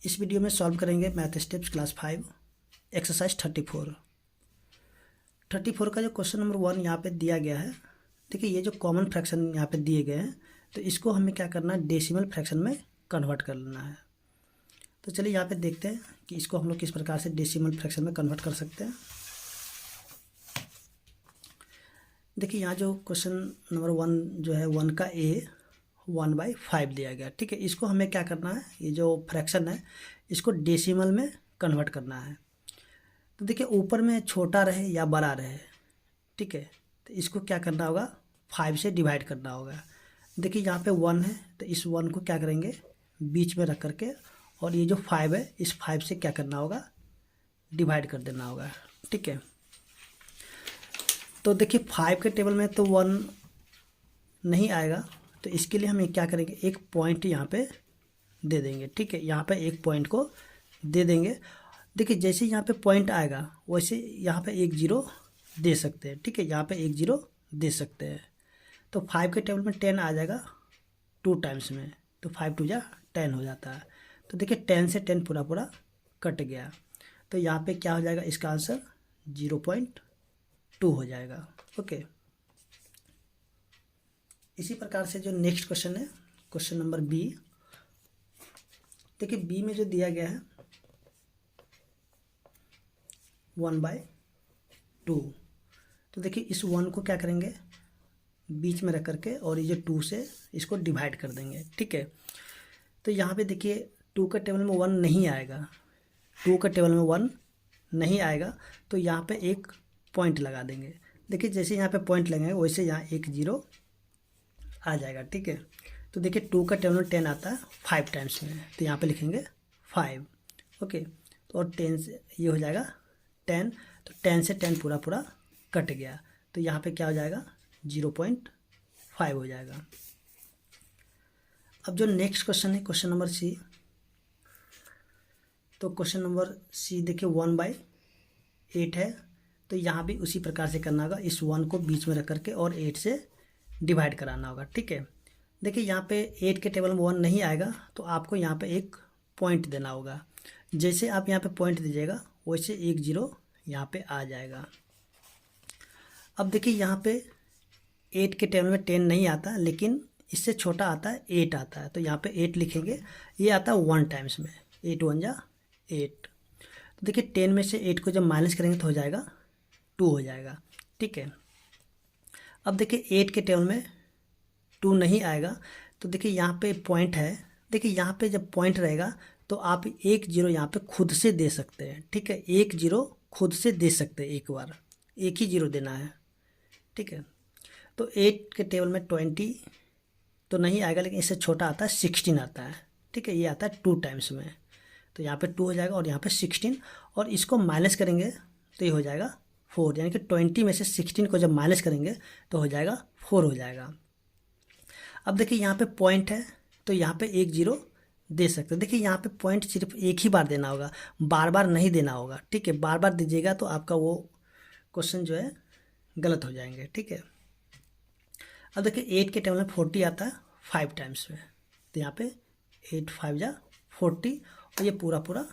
इस वीडियो में सॉल्व करेंगे मैथ स्टेप्स क्लास 5 एक्सरसाइज 34 का जो क्वेश्चन नंबर 1 यहाँ पे दिया गया है। देखिए ये जो कॉमन फ्रैक्शन यहाँ पे दिए गए हैं तो इसको हमें क्या करना है, डेसिमल फ्रैक्शन में कन्वर्ट कर लेना है। तो चलिए यहाँ पे देखते हैं कि इसको हम लोग किस प्रकार से डेसिमल फ्रैक्शन में कन्वर्ट कर सकते हैं। देखिए यहाँ जो क्वेश्चन नंबर 1 जो है 1 का a 1/5 दिया गया, ठीक है। इसको हमें क्या करना है, ये जो फ्रैक्शन है इसको डेसिमल में कन्वर्ट करना है। तो देखिए ऊपर में छोटा रहे या बड़ा रहे, ठीक है, तो इसको क्या करना होगा, 5 से डिवाइड करना होगा। देखिए यहाँ पे 1 है तो इस 1 को क्या करेंगे, बीच में रख करके, और ये जो 5 है इस 5 से क्या करना होगा, डिवाइड कर देना होगा, ठीक है। तो देखिए 5 के टेबल में तो 1 नहीं आएगा, तो इसके लिए हम क्या करेंगे, एक पॉइंट यहाँ पे दे देंगे, ठीक है। यहाँ पे एक पॉइंट को दे देंगे। देखिए जैसे यहाँ पे पॉइंट आएगा वैसे यहाँ पे एक जीरो दे सकते हैं, ठीक है। यहाँ पे एक जीरो दे सकते हैं। तो 5 के टेबल में 10 आ जाएगा 2 टाइम्स में, तो 5 2 जा 10 हो जाता है। तो देखिए 10 से 10 पूरा पूरा कट गया, तो यहाँ पे क्या हो जाएगा, इसका आंसर 0.2 हो जाएगा, ओके। इसी प्रकार से जो नेक्स्ट क्वेश्चन है, क्वेश्चन नंबर बी। देखिए बी में जो दिया गया है 1/2, तो देखिए इस 1 को क्या करेंगे, बीच में रख करके, और ये जो 2 से इसको डिवाइड कर देंगे, ठीक है। तो यहाँ पे देखिए 2 के टेबल में 1 नहीं आएगा, 2 के टेबल में 1 नहीं आएगा, तो यहाँ पे एक पॉइंट लगा देंगे। देखिए जैसे यहाँ पे पॉइंट लगाएंगे वैसे यहाँ एक जीरो आ जाएगा, ठीक है। तो देखिए 2 का टेबल में 10 आता है 5 टाइम्स में, तो यहाँ पे लिखेंगे 5, ओके। तो और 10 से ये हो जाएगा 10, तो 10 से 10 पूरा पूरा कट गया, तो यहाँ पे क्या हो जाएगा, 0.5 हो जाएगा। अब जो नेक्स्ट क्वेश्चन है क्वेश्चन नंबर सी। तो क्वेश्चन नंबर सी देखिए 1/8 है, तो यहाँ भी उसी प्रकार से करना होगा, इस 1 को बीच में रख करके और 8 से डिवाइड कराना होगा, ठीक है। देखिए यहाँ पे 8 के टेबल में 1 नहीं आएगा, तो आपको यहाँ पे एक पॉइंट देना होगा। जैसे आप यहाँ पे पॉइंट दीजिएगा वैसे एक जीरो यहाँ पे आ जाएगा। अब देखिए यहाँ पे 8 के टेबल में 10 नहीं आता, लेकिन इससे छोटा आता है 8 आता है, तो यहाँ पे 8 लिखेंगे। ये आता है 1 टाइम्स में, 8 1 जा 8। तो देखिए 10 में से 8 को जब माइनस करेंगे तो हो जाएगा 2 हो जाएगा, ठीक है। अब देखिए 8 के टेबल में 2 नहीं आएगा, तो देखिए यहाँ पे पॉइंट है। देखिए यहाँ पे जब पॉइंट रहेगा तो आप एक जीरो यहाँ पे खुद से दे सकते हैं, ठीक है। एक जीरो खुद से दे सकते हैं, एक बार एक ही जीरो देना है, ठीक है। तो 8 के टेबल में 20 तो नहीं आएगा, लेकिन इससे छोटा आता है 16 आता है, ठीक है। ये आता है 2 टाइम्स में, तो यहाँ पे 2 हो जाएगा और यहाँ पे 16, और इसको माइनस करेंगे तो ये हो जाएगा 4, यानी कि 20 में से 16 को जब माइनस करेंगे तो हो जाएगा 4 हो जाएगा। अब देखिए यहाँ पे पॉइंट है, तो यहाँ पे एक जीरो दे सकते हैं। देखिए यहाँ पे पॉइंट सिर्फ एक ही बार देना होगा, बार बार नहीं देना होगा, ठीक है। बार बार दीजिएगा तो आपका वो क्वेश्चन जो है गलत हो जाएंगे, ठीक है। अब देखिए 8 के टेबल में 40 आता है 5 टाइम्स में, तो यहाँ पे 8 5 जा 40, और ये पूरा पूरा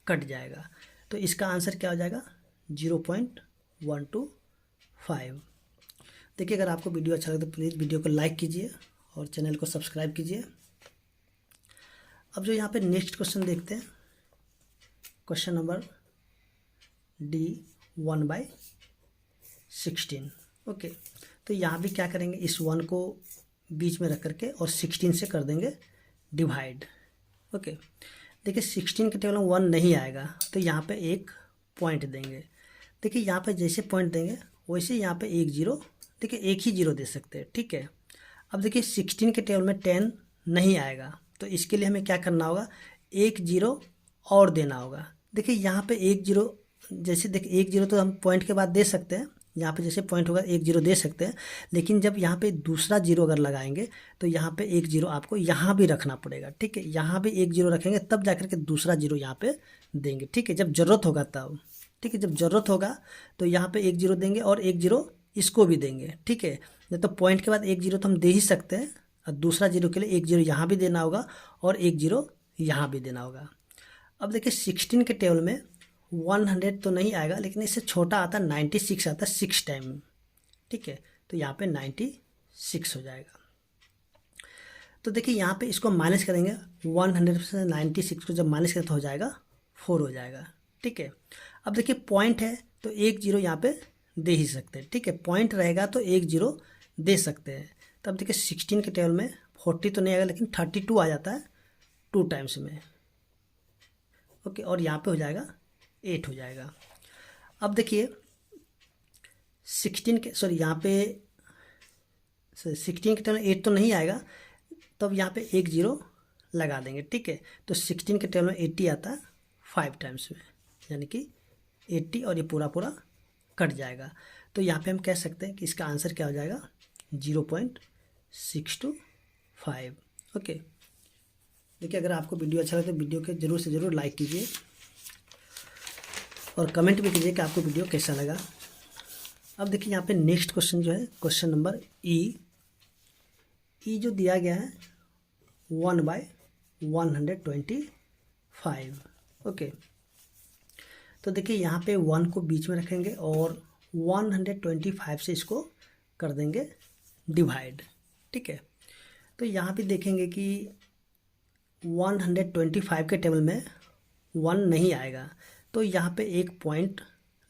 कट जाएगा, तो इसका आंसर क्या हो जाएगा, 0.125। देखिए अगर आपको वीडियो अच्छा लगे तो प्लीज़ वीडियो को लाइक कीजिए और चैनल को सब्सक्राइब कीजिए। अब जो यहाँ पे नेक्स्ट क्वेश्चन देखते हैं, क्वेश्चन नंबर डी 1/16, ओके। तो यहाँ भी क्या करेंगे, इस 1 को बीच में रख करके और 16 से कर देंगे डिवाइड, ओके। देखिए 16 के टेबल में 1 नहीं आएगा, तो यहाँ पे एक पॉइंट देंगे। देखिए यहाँ पे जैसे पॉइंट देंगे वैसे यहाँ पे एक जीरो, देखिए एक ही जीरो दे सकते हैं, ठीक है। अब देखिए 16 के टेबल में 10 नहीं आएगा, तो इसके लिए हमें क्या करना होगा, एक जीरो और देना होगा। देखिए यहाँ पे एक जीरो, जैसे देखिए एक जीरो तो हम पॉइंट के बाद दे सकते हैं, यहाँ पे जैसे पॉइंट होगा एक जीरो दे सकते हैं, लेकिन जब यहाँ पे दूसरा जीरो अगर लगाएंगे तो यहाँ पे एक जीरो आपको यहाँ भी रखना पड़ेगा, ठीक है। यहाँ भी एक जीरो रखेंगे तब जाकर के दूसरा जीरो यहाँ पे देंगे, ठीक है, जब ज़रूरत होगा तब, ठीक है। जब ज़रूरत होगा तो यहाँ पे एक जीरो देंगे और एक जीरो इसको भी देंगे, ठीक है। नहीं तो पॉइंट के बाद एक जीरो तो हम दे ही सकते हैं, और दूसरा जीरो के लिए एक जीरो यहाँ भी देना होगा और एक जीरो यहाँ भी देना होगा। अब देखिए 16 के टेबल में 100 तो नहीं आएगा, लेकिन इससे छोटा आता है 96 आता है 6 टाइम, ठीक है। तो यहाँ पे 96 हो जाएगा। तो देखिए यहाँ पे इसको माइनस करेंगे, 100 से 96 को जब माइनस करें तो हो जाएगा 4 हो जाएगा, ठीक है। अब देखिए पॉइंट है तो एक जीरो यहाँ पे दे ही सकते हैं, ठीक है। पॉइंट रहेगा तो एक जीरो दे सकते हैं। तो अब देखिए 16 के टेबल में 40 तो नहीं आएगा, लेकिन 32 आ जाता है 2 टाइम्स में, ओके। और यहाँ पे हो जाएगा 8 हो जाएगा। अब देखिए 16 के सॉरी यहाँ पे 16 के टेबल में 8 तो नहीं आएगा, तब यहाँ पे एक जीरो लगा देंगे, ठीक है। तो 16 के टेबल में 80 आता है 5 टाइम्स में, यानी कि 80 और ये पूरा पूरा कट जाएगा। तो यहाँ पे हम कह सकते हैं कि इसका आंसर क्या हो जाएगा 0.625, ओके। देखिए अगर आपको वीडियो अच्छा लगे तो वीडियो के ज़रूर से ज़रूर लाइक कीजिए और कमेंट भी कीजिए कि आपको वीडियो कैसा लगा। अब देखिए यहाँ पे नेक्स्ट क्वेश्चन जो है क्वेश्चन नंबर ई जो दिया गया है 1/125, ओके। तो देखिए यहाँ पे 1 को बीच में रखेंगे और 125 से इसको कर देंगे डिवाइड, ठीक है। तो यहाँ पे देखेंगे कि 125 के टेबल में 1 नहीं आएगा, तो यहाँ पे एक पॉइंट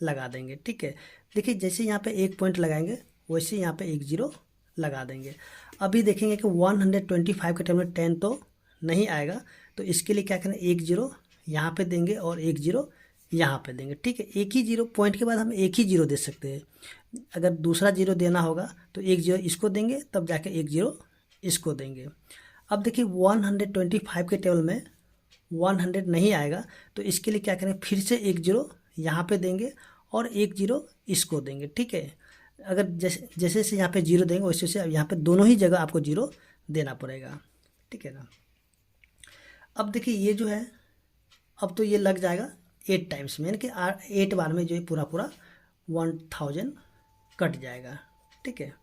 लगा देंगे, ठीक है। देखिए जैसे यहाँ पे एक पॉइंट लगाएंगे वैसे यहाँ पे एक जीरो लगा देंगे। अभी देखेंगे कि 125 के टेबल में 10 तो नहीं आएगा, तो इसके लिए क्या करें, एक जीरो यहाँ पे देंगे और एक जीरो यहाँ पे देंगे, ठीक है। एक ही जीरो पॉइंट के बाद हम एक ही जीरो दे सकते हैं। अगर दूसरा जीरो देना होगा तो एक जीरो इसको देंगे, तब जाके एक जीरो इसको देंगे। अब देखिए 125 के टेबल में 100 नहीं आएगा, तो इसके लिए क्या करें, फिर से एक जीरो यहाँ पे देंगे और एक जीरो इसको देंगे, ठीक है। अगर जैसे जैसे यहाँ पे जीरो देंगे वैसे वैसे यहाँ पे दोनों ही जगह आपको जीरो देना पड़ेगा, ठीक है ना। अब देखिए ये जो है, अब तो ये लग जाएगा 8 टाइम्स में, यानी कि 8 बार में जो है पूरा पूरा 1000 कट जाएगा, ठीक है।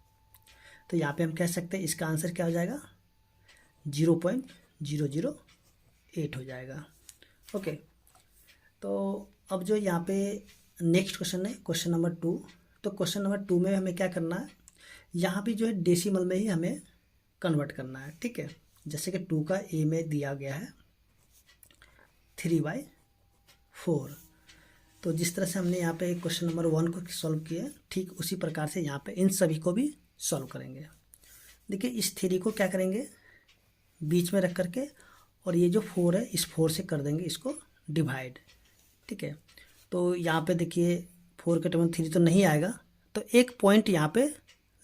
तो यहाँ पे हम कह सकते हैं इसका आंसर क्या हो जाएगा 0.008 हो जाएगा, ओके। तो अब जो यहाँ पे नेक्स्ट क्वेश्चन है क्वेश्चन नंबर 2। तो क्वेश्चन नंबर 2 में हमें क्या करना है, यहाँ भी जो है डेसिमल में ही हमें कन्वर्ट करना है, ठीक है। जैसे कि 2 का ए में दिया गया है 3/4। तो जिस तरह से हमने यहाँ पे क्वेश्चन नंबर 1 को सॉल्व किया, ठीक उसी प्रकार से यहाँ पे इन सभी को भी सॉल्व करेंगे। देखिए इस 3 को क्या करेंगे, बीच में रख करके, और ये जो 4 है इस 4 से कर देंगे इसको डिवाइड, ठीक है। तो यहाँ पे देखिए 4 के टेबल में 3 तो नहीं आएगा, तो एक पॉइंट यहाँ पे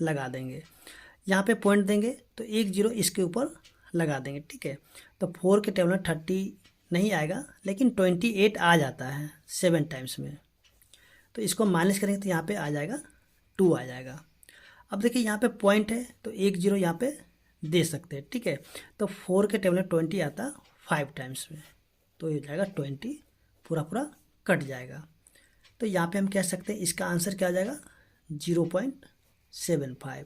लगा देंगे। यहाँ पे पॉइंट देंगे तो एक जीरो इसके ऊपर लगा देंगे, ठीक है। तो 4 के टेबल में 30 नहीं आएगा, लेकिन 28 आ जाता है 7 टाइम्स में। तो इसको माइनस करेंगे तो यहाँ पे आ जाएगा 2 आ जाएगा। अब देखिए यहाँ पे पॉइंट है तो एक जीरो यहाँ पे दे सकते हैं, ठीक है। तो 4 के टेबल में 20 आता 5 टाइम्स में, तो ये हो जाएगा 20 पूरा पूरा कट जाएगा। तो यहाँ पे हम कह सकते हैं इसका आंसर क्या हो जाएगा 0.75।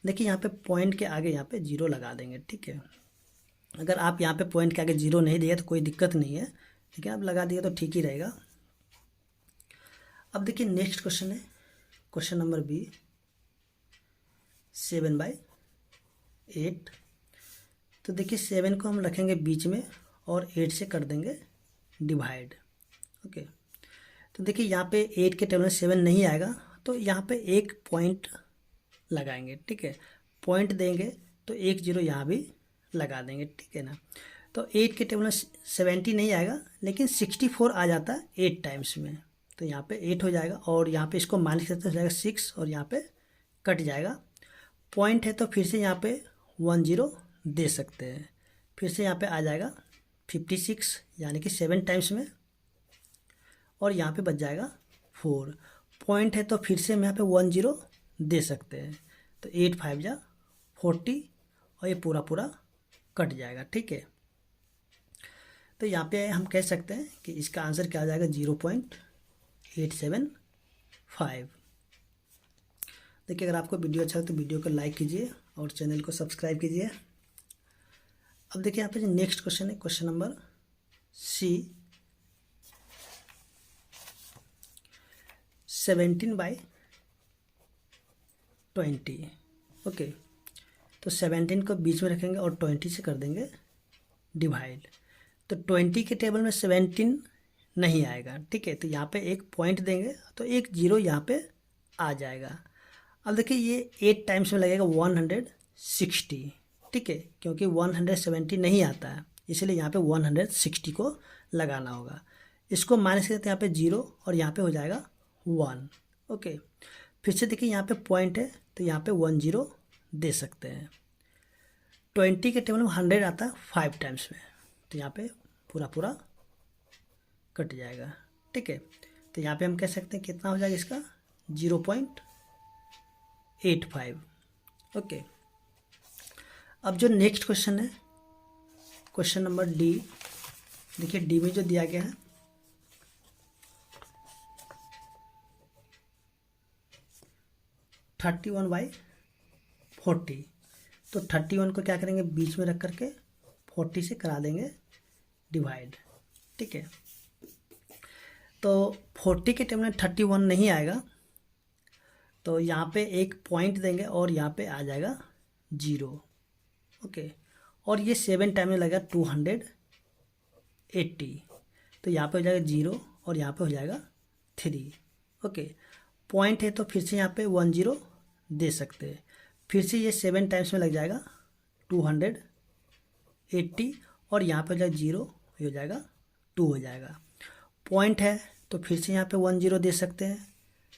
देखिए यहाँ पे पॉइंट के आगे यहाँ पे जीरो लगा देंगे, ठीक है। अगर आप यहाँ पे पॉइंट के आगे जीरो नहीं दिए तो कोई दिक्कत नहीं है, ठीक है। आप लगा दिए तो ठीक ही रहेगा। अब देखिए नेक्स्ट क्वेश्चन है क्वेश्चन नंबर बी 7/8। तो देखिए 7 को हम रखेंगे बीच में और 8 से कर देंगे डिवाइड, ओके। तो देखिए यहाँ पे 8 के टेबल में 7 नहीं आएगा, तो यहाँ पे एक पॉइंट लगाएंगे, ठीक है। पॉइंट देंगे तो एक जीरो यहाँ भी लगा देंगे, ठीक है ना। तो 8 के टेबल में 70 नहीं आएगा, लेकिन 64 आ जाता है 8 टाइम्स में, तो यहाँ पे 8 हो जाएगा। और यहाँ पे इसको माइनस करते हो जाएगा 6 और यहाँ पे कट जाएगा। पॉइंट है तो फिर से यहाँ पे 1 जीरो दे सकते हैं, फिर से यहाँ पे आ जाएगा 56 यानी कि 7 टाइम्स में, और यहाँ पे बच जाएगा 4। पॉइंट है तो फिर से हम यहाँ पे 1 जीरो दे सकते हैं, तो 8 5 जा 40 और ये पूरा पूरा कट जाएगा, ठीक है। तो यहाँ पे हम कह सकते हैं कि इसका आंसर क्या आ जाएगा 0.875। देखिए अगर आपको वीडियो अच्छा लगे तो वीडियो को लाइक कीजिए और चैनल को सब्सक्राइब कीजिए। अब देखिए यहाँ पे जो नेक्स्ट क्वेश्चन है क्वेश्चन नंबर सी 17/20। ओके, तो 17 को बीच में रखेंगे और 20 से कर देंगे डिवाइड। तो 20 के टेबल में 17 नहीं आएगा, ठीक है, तो यहाँ पे एक पॉइंट देंगे तो एक जीरो यहाँ पे आ जाएगा। अब देखिए ये 8 टाइम्स में लगेगा 160, ठीक है, क्योंकि 170 नहीं आता है, इसलिए यहाँ पे 160 को लगाना होगा। इसको माइनस करते हैं यहाँ पे 0 और यहाँ पे हो जाएगा 1। ओके, फिर से देखिए यहाँ पे पॉइंट है तो यहाँ पे 10 दे सकते हैं। 20 के टेबल में 100 आता है 5 टाइम्स में, तो यहाँ पे पूरा पूरा कट जाएगा, ठीक है। तो यहाँ पे हम कह सकते हैं कितना हो जाएगा इसका 0.85। ओके, अब जो नेक्स्ट क्वेश्चन है, क्वेश्चन नंबर डी, देखिए डी में जो दिया गया है 31/40, तो 31 को क्या करेंगे बीच में रख करके 40 से करा देंगे डिवाइड, ठीक है। तो 40 के टेबल में 31 नहीं आएगा, तो यहाँ पे एक पॉइंट देंगे और यहाँ पे आ जाएगा 0। ओके, और ये 7 टाइम में लगेगा 280, तो यहाँ पे हो जाएगा 0 और यहाँ पे हो जाएगा 3। ओके, पॉइंट है तो फिर से यहाँ पे 10 दे सकते हैं। फिर से ये 7 टाइम्स में लग जाएगा 280 और यहाँ पे हो जाएगा 0, हो जाएगा 2 हो जाएगा। पॉइंट है तो फिर से यहाँ पे 10 दे सकते हैं,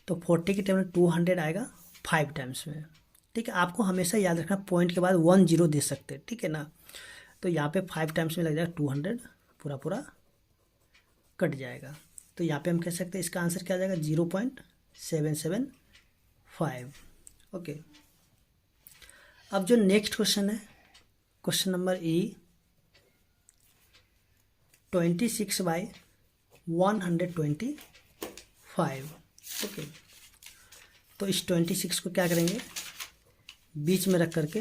तो 40 के टेबल में 200 आएगा 5 टाइम्स में, ठीक है। आपको हमेशा याद रखना पॉइंट के बाद 10 दे सकते हैं, ठीक है ना। तो यहाँ पे 5 टाइम्स में लग जाएगा 200, पूरा पूरा कट जाएगा। तो यहाँ पे हम कह सकते हैं इसका आंसर क्या आ जाएगा 0.775। ओके, अब जो नेक्स्ट क्वेश्चन है, क्वेश्चन नंबर ई, 26/125। ओके, तो इस 26 को क्या करेंगे बीच में रख करके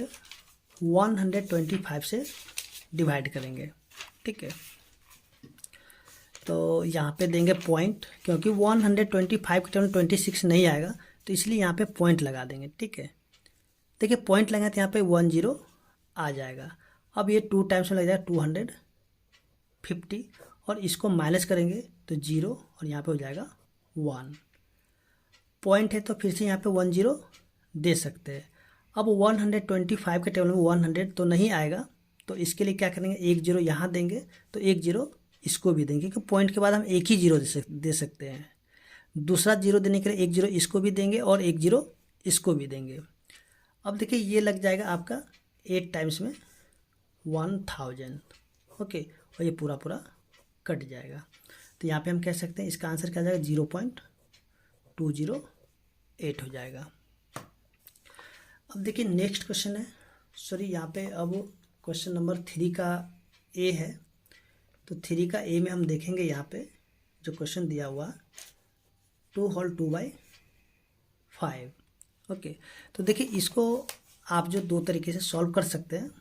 125 से डिवाइड करेंगे, ठीक है। तो यहाँ पे देंगे पॉइंट, क्योंकि 125 के टर्म 26 नहीं आएगा तो इसलिए यहाँ पे पॉइंट लगा देंगे, ठीक है। देखिए पॉइंट लगाए तो यहाँ पे 10 आ जाएगा। अब ये 2 टाइम्स में लग जाएगा 250 और इसको माइनस करेंगे तो 0 और यहाँ पे हो जाएगा 1। पॉइंट है तो फिर से यहाँ पे 10 दे सकते हैं। अब 125 के टेबल में 100 तो नहीं आएगा, तो इसके लिए क्या करेंगे 1 0 यहाँ देंगे तो 1 0 इसको भी देंगे, क्योंकि पॉइंट के बाद हम एक ही 0 दे सकते हैं। दूसरा 0 देने के लिए 1 0 इसको भी देंगे और 1 0 इसको भी देंगे। अब देखिए ये लग जाएगा आपका 8 टाइम्स में 1000। ओके, और ये पूरा पूरा कट जाएगा। तो यहाँ पे हम कह सकते हैं इसका आंसर क्या आ जाएगा 0.208 हो जाएगा। अब देखिए नेक्स्ट क्वेश्चन है, सॉरी यहाँ पे अब क्वेश्चन नंबर 3 का ए है। तो 3 का ए में हम देखेंगे यहाँ पे जो क्वेश्चन दिया हुआ 2 होल 2/5। ओके, तो देखिए इसको आप जो दो तरीके से सॉल्व कर सकते हैं।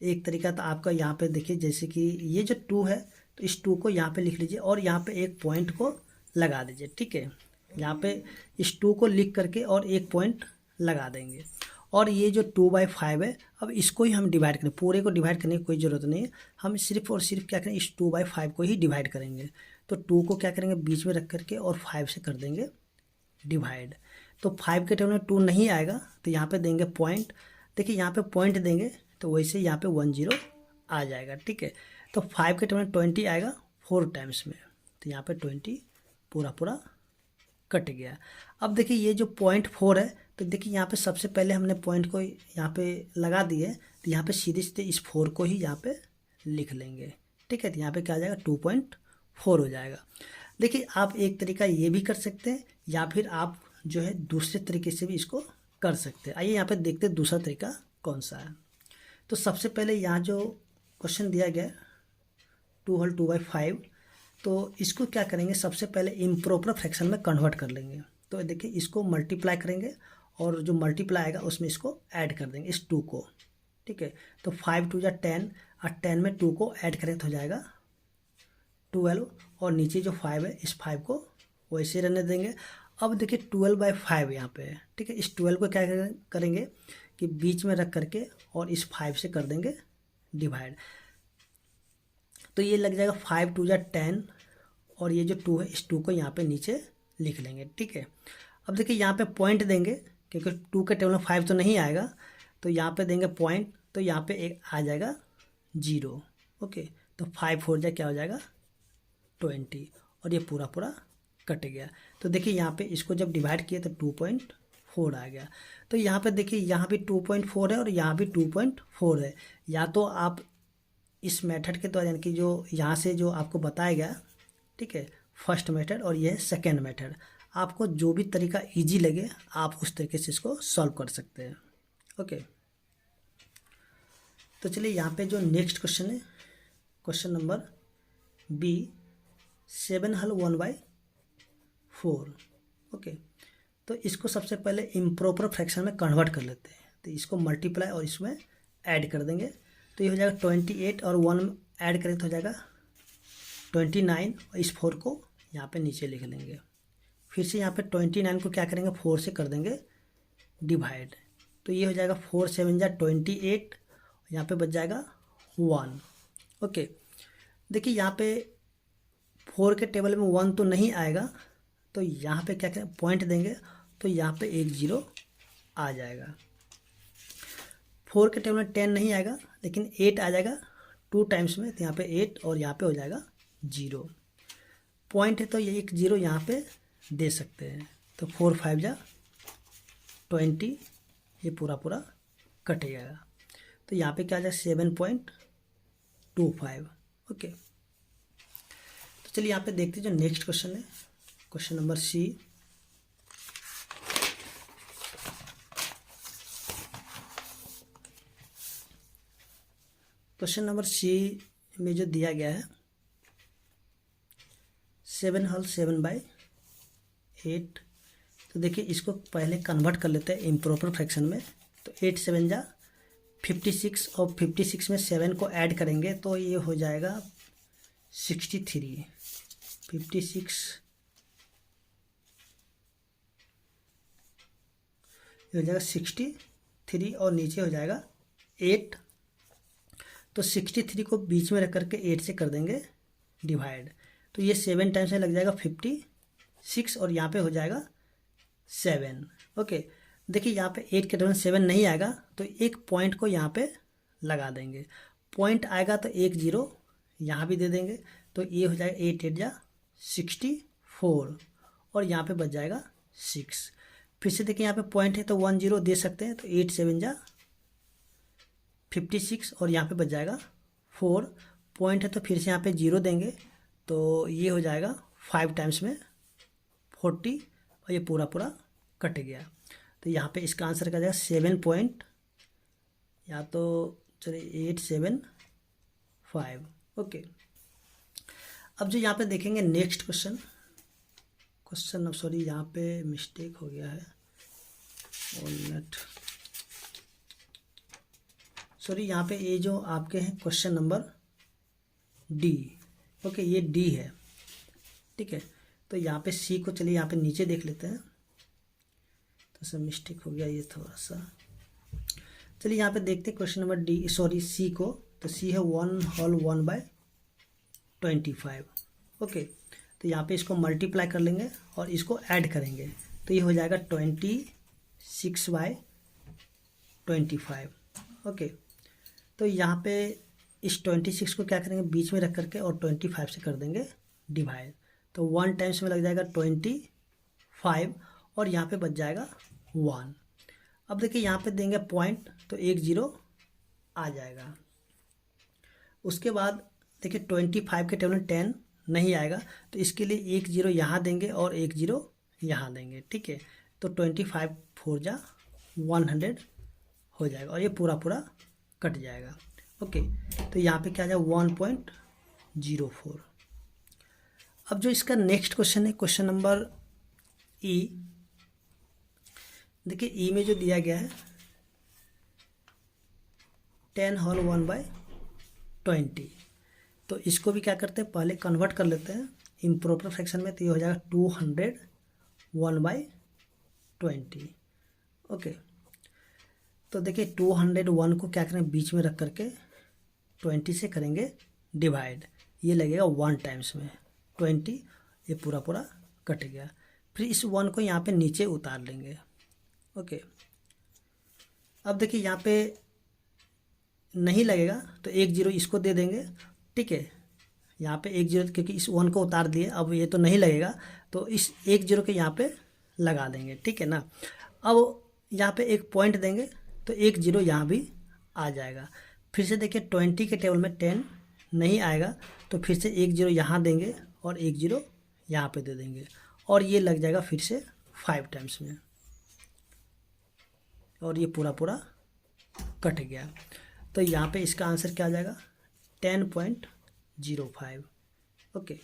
एक तरीका तो आपका यहाँ पे देखिए, जैसे कि ये जो 2 है तो इस 2 को यहाँ पे लिख लीजिए और यहाँ पे एक पॉइंट को लगा दीजिए, ठीक है। यहाँ पे इस 2 को लिख करके और एक पॉइंट लगा देंगे। और ये जो 2/5 है, अब इसको ही हम डिवाइड करें, पूरे को डिवाइड करने की कोई ज़रूरत नहीं है। हम सिर्फ और सिर्फ क्या करें इस 2/5 को ही डिवाइड करेंगे। तो 2 को क्या करेंगे बीच में रख करके और 5 से कर देंगे डिवाइड। तो 5 के टेबल में 2 नहीं आएगा तो यहाँ पे देंगे पॉइंट। देखिए यहाँ पे पॉइंट देंगे तो वैसे यहाँ पे 10 आ जाएगा, ठीक है। तो 5 के टेबल में 20 आएगा 4 टाइम्स में, तो यहाँ पे 20 पूरा पूरा कट गया। अब देखिए ये जो 0.4 है, तो देखिए यहाँ पे सबसे पहले हमने पॉइंट को यहाँ पे लगा दिए, तो यहाँ पे सीधे सीधे इस 4 को ही यहाँ पे लिख लेंगे, ठीक है। तो यहाँ पे क्या आ जाएगा 2.4 हो जाएगा। देखिए आप एक तरीका ये भी कर सकते हैं या फिर आप जो है दूसरे तरीके से भी इसको कर सकते हैं। आइए यहाँ पे देखते हैं दूसरा तरीका कौन सा है। तो सबसे पहले यहाँ जो क्वेश्चन दिया गया 2 होल 2/5, तो इसको क्या करेंगे सबसे पहले इम्प्रॉपर फ्रैक्शन में कन्वर्ट कर लेंगे। तो देखिए इसको मल्टीप्लाई करेंगे और जो मल्टीप्लाई आएगा उसमें इसको ऐड कर देंगे इस 2 को, ठीक है। तो 5 2 जा 10 और 10 में 2 को ऐड करें तो हो जाएगा 12 और नीचे जो 5 है इस 5 को वैसे रहने देंगे। अब देखिए 12/5 यहाँ पे है, ठीक है। इस 12 को क्या करेंगे कि बीच में रख करके और इस 5 से कर देंगे डिवाइड। तो ये लग जाएगा 5×2 = 10 और ये जो 2 है इस 2 को यहाँ पे नीचे लिख लेंगे, ठीक है। अब देखिए यहाँ पे पॉइंट देंगे क्योंकि 2 के टेबल में 5 तो नहीं आएगा, तो यहाँ पे देंगे पॉइंट, तो यहाँ पे एक आ जाएगा 0। ओके, तो 5×4 क्या हो जाएगा 20 और ये पूरा पूरा कट गया। तो देखिए यहाँ पे इसको जब डिवाइड किए तो 2.4 आ गया। तो यहाँ पे देखिए यहाँ भी 2.4 है और यहाँ भी 2.4 है। या तो आप इस मेथड के द्वारा, यानी कि जो यहाँ से जो आपको बताया गया, ठीक है, फर्स्ट मेथड और ये सेकेंड मेथड, आपको जो भी तरीका इजी लगे आप उस तरीके से इसको सॉल्व कर सकते हैं। ओके, तो चलिए यहाँ पे जो नेक्स्ट क्वेश्चन है, क्वेश्चन नंबर बी, 7 हल 1/4। ओके, तो इसको सबसे पहले इम्प्रॉपर फ्रैक्शन में कन्वर्ट कर लेते हैं। तो इसको मल्टीप्लाई और इसमें ऐड कर देंगे, तो ये हो जाएगा 28 और 1 ऐड करें तो हो जाएगा 29 और इस 4 को यहाँ पे नीचे लिख लेंगे। फिर से यहाँ पे 29 को क्या करेंगे 4 से कर देंगे डिवाइड, तो ये हो जाएगा 4 7 = 28, यहाँ पे बच जाएगा 1। ओके, देखिए यहाँ पे 4 के टेबल में 1 तो नहीं आएगा, तो यहाँ पे क्या करें पॉइंट देंगे, तो यहाँ पे एक 0 आ जाएगा। 4 के टेबल में 10 नहीं आएगा लेकिन 8 आ जाएगा 2 टाइम्स में, तो यहाँ पे 8 और यहाँ पे हो जाएगा 0। पॉइंट है तो ये एक 0 यहाँ पे दे सकते हैं, तो 4 5 = 20, ये पूरा पूरा कट जाएगा। तो यहाँ पे क्या आ जाएगा 7.25। ओके, तो चलिए यहाँ पे देखते हैं जो नेक्स्ट क्वेश्चन है, question number C. Question number C में जो दिया गया है 7 हल 7/8, तो देखिए इसको पहले कन्वर्ट कर लेते हैं इम्प्रॉपर फ्रैक्शन में। तो 8 7 = 56 और 56 में 7 को ऐड करेंगे तो ये हो जाएगा 63। 56 ये हो जाएगा 63 और नीचे हो जाएगा 8, तो 63 को बीच में रख करके 8 से कर देंगे डिवाइड, तो ये 7 टाइम्स में लग जाएगा 56 और यहाँ पे हो जाएगा 7। ओके, देखिए यहाँ पे 8 के टेबल 7 नहीं आएगा, तो एक पॉइंट को यहाँ पे लगा देंगे। पॉइंट आएगा तो एक 0 यहाँ भी दे देंगे, तो ये हो जाएगा 8 8 = 64 और यहाँ पे बच जाएगा 6। फिर से देखिए यहाँ पे पॉइंट है तो 1 0 दे सकते हैं, तो 8 7 = 56 और यहाँ पे बच जाएगा 4। पॉइंट है तो फिर से यहाँ पे 0 देंगे, तो ये हो जाएगा 5 टाइम्स में 40 और ये पूरा पूरा कट गया। तो यहाँ पे इसका आंसर क्या जाएगा 7 पॉइंट, या तो चलिए 875। ओके, अब जो यहाँ पे देखेंगे नेक्स्ट क्वेश्चन, सॉरी यहाँ पे मिस्टेक हो गया है, सॉरी यहाँ पे ये जो आपके हैं क्वेश्चन नंबर डी। ओके, ये डी है, ठीक है। तो यहाँ पे सी को चलिए यहाँ पे नीचे देख लेते हैं, तो सर मिस्टेक हो गया ये थोड़ा सा। चलिए यहाँ पे देखते हैं question number D, sorry C को। तो सी है 1 हल 1/25। ओके, तो यहाँ पे इसको मल्टीप्लाई कर लेंगे और इसको ऐड करेंगे, तो ये हो जाएगा 26/25। ओके, तो यहाँ पे इस 26 को क्या करेंगे बीच में रख करके और 25 से कर देंगे डिवाइड, तो 1 टाइम्स में लग जाएगा 25 और यहाँ पे बच जाएगा 1। अब देखिए यहाँ पे देंगे पॉइंट, तो एक 0 आ जाएगा। उसके बाद देखिए 25 के टेबल में 10 नहीं आएगा, तो इसके लिए एक 0 यहाँ देंगे और एक 0 यहाँ देंगे, ठीक है। तो 25 4 = 100 हो जाएगा और ये पूरा पूरा कट जाएगा। ओके, तो यहाँ पे क्या आ जाएगा 1.04। अब जो इसका नेक्स्ट क्वेश्चन है क्वेश्चन नंबर ई, देखिए ई में जो दिया गया है 10 हल 1/20, तो इसको भी क्या करते हैं पहले कन्वर्ट कर लेते हैं इम्प्रॉपर फ्रैक्शन में, तो ये हो जाएगा 1/20। ओके, तो देखिए 201 को क्या करें, बीच में रख करके 20 से करेंगे डिवाइड, ये लगेगा 1 टाइम्स में 20, ये पूरा पूरा कट गया। फिर इस 1 को यहाँ पे नीचे उतार लेंगे। ओके, अब देखिए यहाँ पे नहीं लगेगा तो 1 0 इसको दे देंगे, ठीक है। यहाँ पे 1 0 क्योंकि इस 1 को उतार दिए, अब ये तो नहीं लगेगा तो इस 1 0 के यहाँ पे लगा देंगे, ठीक है ना। अब यहाँ पे एक पॉइंट देंगे तो 1 0 यहाँ भी आ जाएगा। फिर से देखिए 20 के टेबल में 10 नहीं आएगा तो फिर से 1 0 यहाँ देंगे और 1 0 यहाँ पे दे देंगे, और ये लग जाएगा फिर से 5 टाइम्स में, और ये पूरा पूरा कट गया। तो यहाँ पे इसका आंसर क्या आ जाएगा, 10.05। ओके।